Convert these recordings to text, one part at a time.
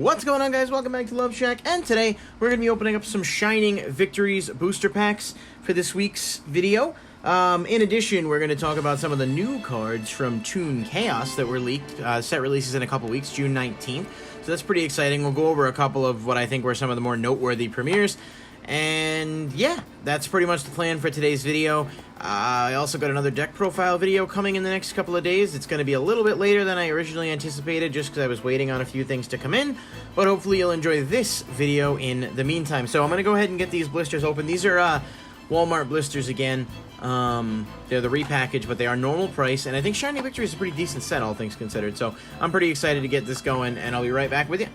What's going on, guys? Welcome back to Loveshack, and today we're going to be opening up some Shining Victories booster packs for this week's video. In addition, we're going to talk about some of the new cards from Toon Chaos that were leaked. Set releases in a couple weeks, June 19th, so that's pretty exciting. We'll go over a couple of what I think were some of the more noteworthy premieres. And yeah, that's pretty much the plan for today's video. I also got another deck profile video coming in the next couple of days. It's going to be a little bit later than I originally anticipated, just because I was waiting on a few things to come in. But hopefully you'll enjoy this video in the meantime. So I'm going to go ahead and get these blisters open. These are Walmart blisters again. They're the repackage, but they are normal price. And I think Shining Victory is a pretty decent set, all things considered. So I'm pretty excited to get this going, and I'll be right back with you.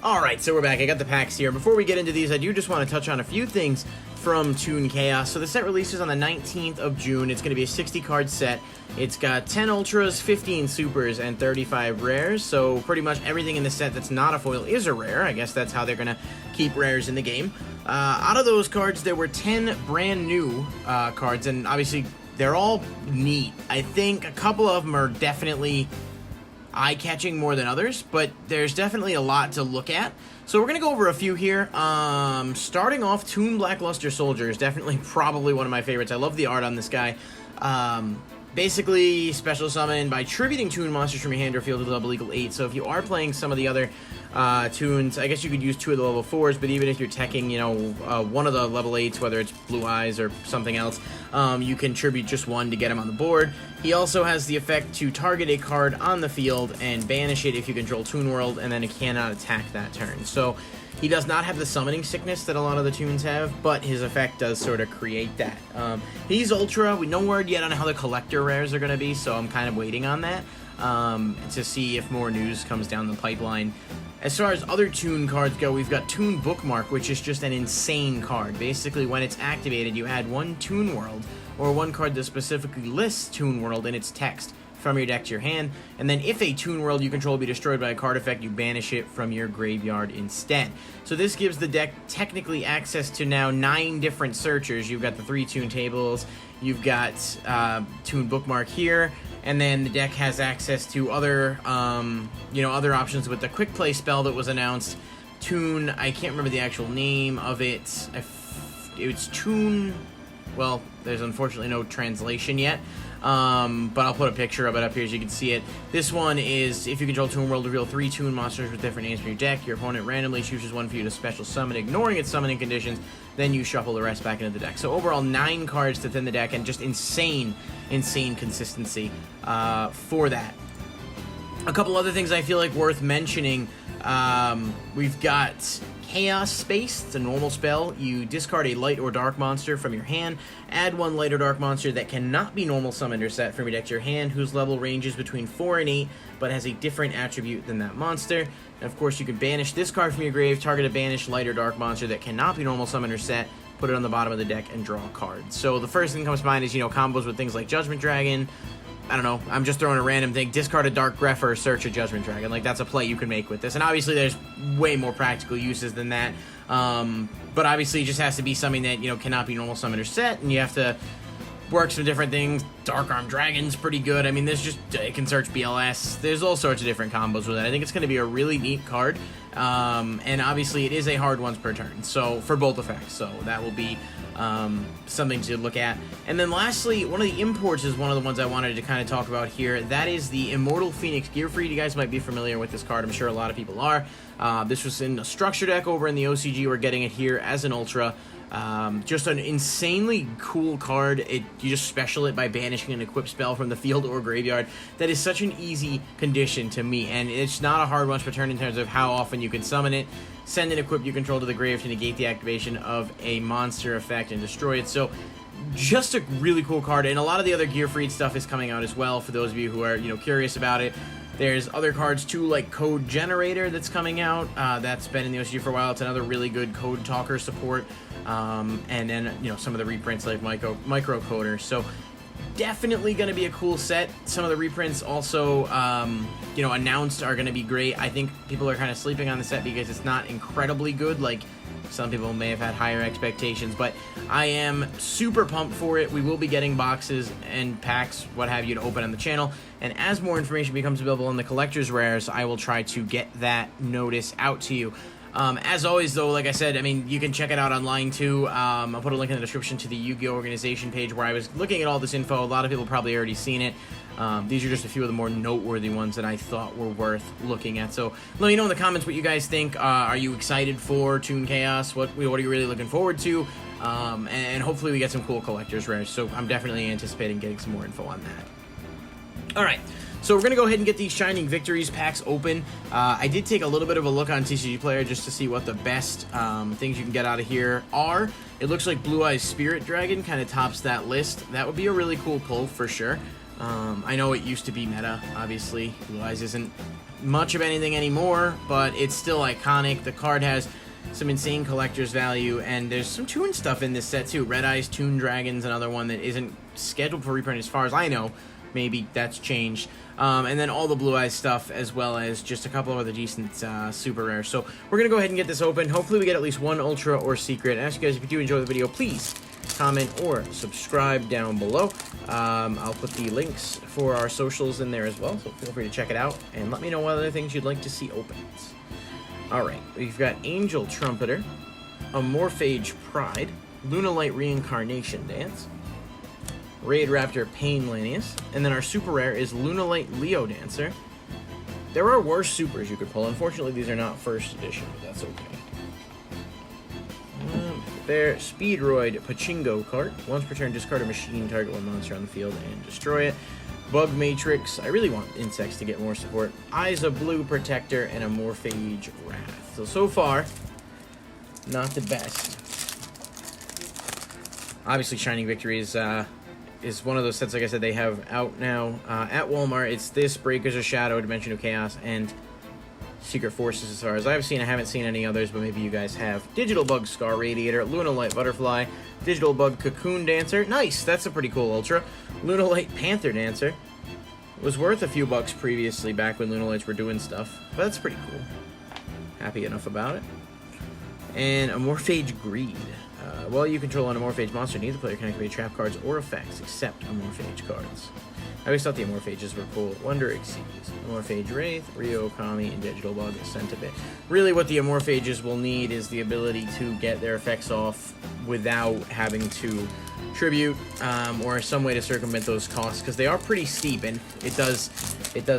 Alright, so we're back. I got the packs here. Before we get into these, I do just want to touch on a few things from Toon Chaos. So the set releases on the 19th of June. It's going to be a 60-card set. It's got 10 Ultras, 15 Supers, and 35 Rares. So pretty much everything in the set that's not a foil is a rare. I guess that's how they're going to keep rares in the game. Out of those cards, there were 10 brand new cards, and obviously they're all neat. I think a couple of them are definitely eye-catching more than others, but there's definitely a lot to look at. So we're going to go over a few here. Starting off, Toon Blackluster Soldier is definitely probably one of my favorites. I love the art on this guy. Basically, special summon by tributing Toon monsters from your hand or field to level equal 8. So if you are playing some of the other Toons, I guess you could use 2 of the level 4s, but even if you're teching, you know, one of the level 8s, whether it's Blue Eyes or something else, you can tribute just 1 to get him on the board. He also has the effect to target a card on the field and banish it if you control Toon World, and then it cannot attack that turn. So he does not have the summoning sickness that a lot of the Toons have, but his effect does sort of create that. He's Ultra. No word yet on how the collector rares are going to be, so I'm kind of waiting on that to see if more news comes down the pipeline. As far as other Toon cards go, we've got Toon Bookmark, which is just an insane card. Basically, when it's activated, you add 1 Toon World, or 1 card that specifically lists Toon World in its text from your deck to your hand, and then if a Toon World you control be destroyed by a card effect, you banish it from your graveyard instead. So this gives the deck technically access to now 9 different searchers. You've got the 3 Toon tables, you've got Toon Bookmark here, and then the deck has access to other, other options with the Quick Play spell that was announced. Toon, I can't remember the actual name of it. It's Toon. Well, there's unfortunately no translation yet, but I'll put a picture of it up here so you can see it. This one is, if you control Toon World, reveal 3 Toon monsters with different names from your deck. Your opponent randomly chooses 1 for you to special summon, ignoring its summoning conditions. Then you shuffle the rest back into the deck. So overall, 9 cards to thin the deck, and just insane consistency for that. A couple other things I feel like worth mentioning. We've got Chaos Space. It's a normal spell. You discard a light or dark monster from your hand, add 1 light or dark monster that cannot be normal summoned or set from your deck to your hand, whose level ranges between 4 and 8, but has a different attribute than that monster. And of course, you can banish this card from your grave, target a banished light or dark monster that cannot be normal summoned or set, put it on the bottom of the deck, and draw a card. So the first thing that comes to mind is, combos with things like Judgment Dragon. I don't know, I'm just throwing a random thing. Discard a Dark Grepher, search a Judgment Dragon. Like, that's a play you can make with this. And obviously, there's way more practical uses than that. But obviously, it just has to be something that, cannot be normal summoned or set. And you have to work some different things. Dark Arm Dragon's pretty good. I mean, it can search BLS. There's all sorts of different combos with it. I think it's going to be a really neat card. And obviously, it is a hard once per turn. So, for both effects. So, that will be something to look at. And then lastly, one of the imports is one of the ones I wanted to kind of talk about here. That is the Immortal Phoenix Gearfried. You guys might be familiar with this card. I'm sure a lot of people are. This was in a structure deck over in the OCG. We're getting it here as an Ultra. Just an insanely cool card. You just special it by banishing an equip spell from the field or graveyard. That is such an easy condition to meet, and it's not a hard once per turn in terms of how often you can summon it. Send an equip you control to the grave to negate the activation of a monster effect and destroy it. So just a really cool card, and a lot of the other Gearfried stuff is coming out as well for those of you who are curious about it. There's other cards too, like Code Generator that's coming out. That's been in the OCG for a while. It's another really good code talker support. And then some of the reprints like Microcoder. So definitely going to be a cool set. Some of the reprints also announced are going to be great. I think people are kind of sleeping on the set because it's not incredibly good. Like, Some people may have had higher expectations, but I am super pumped for it. We will be getting boxes and packs, what have you, to open on the channel. And as more information becomes available on the collector's rares, I will try to get that notice out to you. As always, though, like I said, I mean, you can check it out online, too. I'll put a link in the description to the Yu-Gi-Oh! Organization page where I was looking at all this info. A lot of people probably already seen it. These are just a few of the more noteworthy ones that I thought were worth looking at. So let me know in the comments what you guys think. Are you excited for Toon Chaos? What are you really looking forward to? And hopefully we get some cool collector's rares. So I'm definitely anticipating getting some more info on that. All right. So we're going to go ahead and get these Shining Victories packs open. I did take a little bit of a look on TCG Player just to see what the best things you can get out of here are. It looks like Blue Eyes Spirit Dragon kind of tops that list. That would be a really cool pull for sure. I know it used to be meta, obviously. Blue Eyes isn't much of anything anymore, but it's still iconic. The card has some insane collector's value, and there's some Toon stuff in this set too. Red Eyes Toon Dragon's another one that isn't scheduled for reprint as far as I know. Maybe that's changed. And then all the Blue Eyes stuff, as well as just a couple of other decent super rares. So we're going to go ahead and get this open. Hopefully we get at least one Ultra or Secret. And ask you guys, if you do enjoy the video, please comment or subscribe down below. I'll put the links for our socials in there as well, so feel free to check it out. And let me know what other things you'd like to see opened. Alright, we've got Angel Trumpeter, Amorphage Pride, Lunalight Reincarnation Dance, Raid Raptor Painlanius, and then our super rare is Lunalight Leo Dancer. There are worse supers you could pull. Unfortunately, these are not first edition, but that's okay. There, Speedroid Pachinko Cart. Once per turn, discard a machine, target one monster on the field, and destroy it. Bug Matrix. I really want insects to get more support. Eyes of Blue Protector, and a Morphage Wrath. So far, not the best. Obviously, Shining Victories is one of those sets, like I said, they have out now at Walmart. It's this, Breakers of Shadow, Dimension of Chaos, and Secret Forces as far as I've seen. I haven't seen any others, but maybe you guys have. Digital Bug Scar Radiator, Lunalight Butterfly, Digital Bug Cocoon Dancer. Nice, that's a pretty cool Ultra. Lunalight Panther Dancer. Was worth a few bucks previously, back when Lunalights were doing stuff, but that's pretty cool. Happy enough about it. And Amorphage Greed. While you control an Amorphage monster, neither player can activate trap cards or effects except Amorphage cards. I always thought the Amorphages were cool. Wonder Exceeds, Amorphage Wraith, Rio Kami, and Digital Bug Centipede. Really what the Amorphages will need is the ability to get their effects off without having to tribute, or some way to circumvent those costs, because they are pretty steep, and it does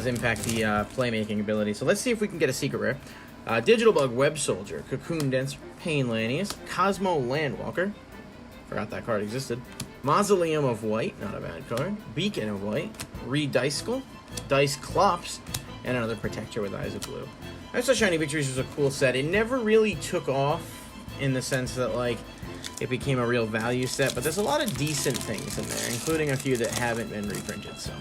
impact the playmaking ability. So let's see if we can get a secret rare. Digital Bug Web Soldier, Cocoon Dancer, Painlanius, Cosmo Landwalker, forgot that card existed, Mausoleum of White, not a bad card, Beacon of White, Rediscal, Dice Clops, and another Protector with Eyes of Blue. I thought Shiny Victories was a cool set. It never really took off in the sense that, like, it became a real value set, but there's a lot of decent things in there, including a few that haven't been reprinted, so.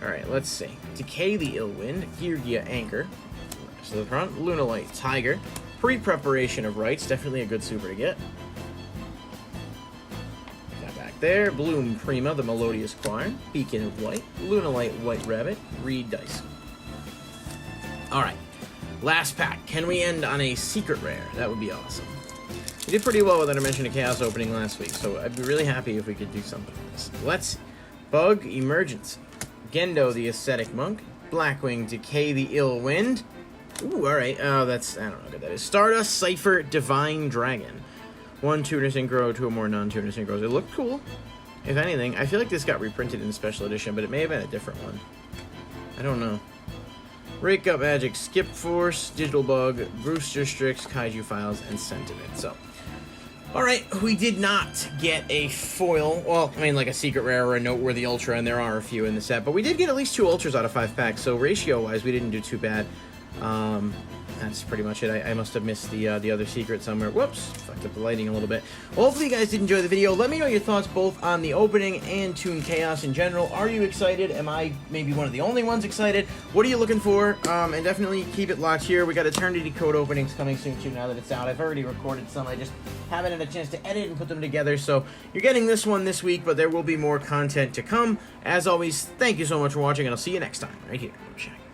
Alright, let's see. Decay the Illwind, Yugioh Anchor, to the front, Lunalight Tiger, Pre-Preparation of Rites, definitely a good super to get. That back there, Bloom Prima, the Melodious Choir, Beacon of White, Lunalight White Rabbit, Reed Dice. Alright, last pack. Can we end on a secret rare? That would be awesome. We did pretty well with our Dimension of Chaos opening last week, so I'd be really happy if we could do something with this. Let's Bug Emergency, Gendo the Ascetic Monk, Blackwing Decay the Ill Wind. Ooh, alright. Oh, that's, I don't know how good that is. Stardust Cypher Divine Dragon. 1 Tuner Synchro, 2 or more non-Tuner Synchros. It looked cool. If anything, I feel like this got reprinted in the special edition, but it may have been a different one. I don't know. Rake Up Magic, Skip Force, Digital Bug, Brewster Strix, Kaiju Files, and Sentiment. So, alright, we did not get a foil. Well, I mean, like a secret rare or a noteworthy ultra, and there are a few in the set, but we did get at least 2 ultras out of 5 packs, so ratio-wise, we didn't do too bad. That's pretty much it. I must have missed the other secret somewhere. Whoops, fucked up the lighting a little bit. Well, hopefully you guys did enjoy the video. Let me know your thoughts both on the opening and Toon Chaos in general. Are you excited? Am I maybe one of the only ones excited? What are you looking for? And definitely keep it locked here. We got Eternity Code openings coming soon too, now that it's out. I've already recorded some. I just haven't had a chance to edit and put them together. So you're getting this one this week, but there will be more content to come. As always, thank you so much for watching, and I'll see you next time right here. Loveshack.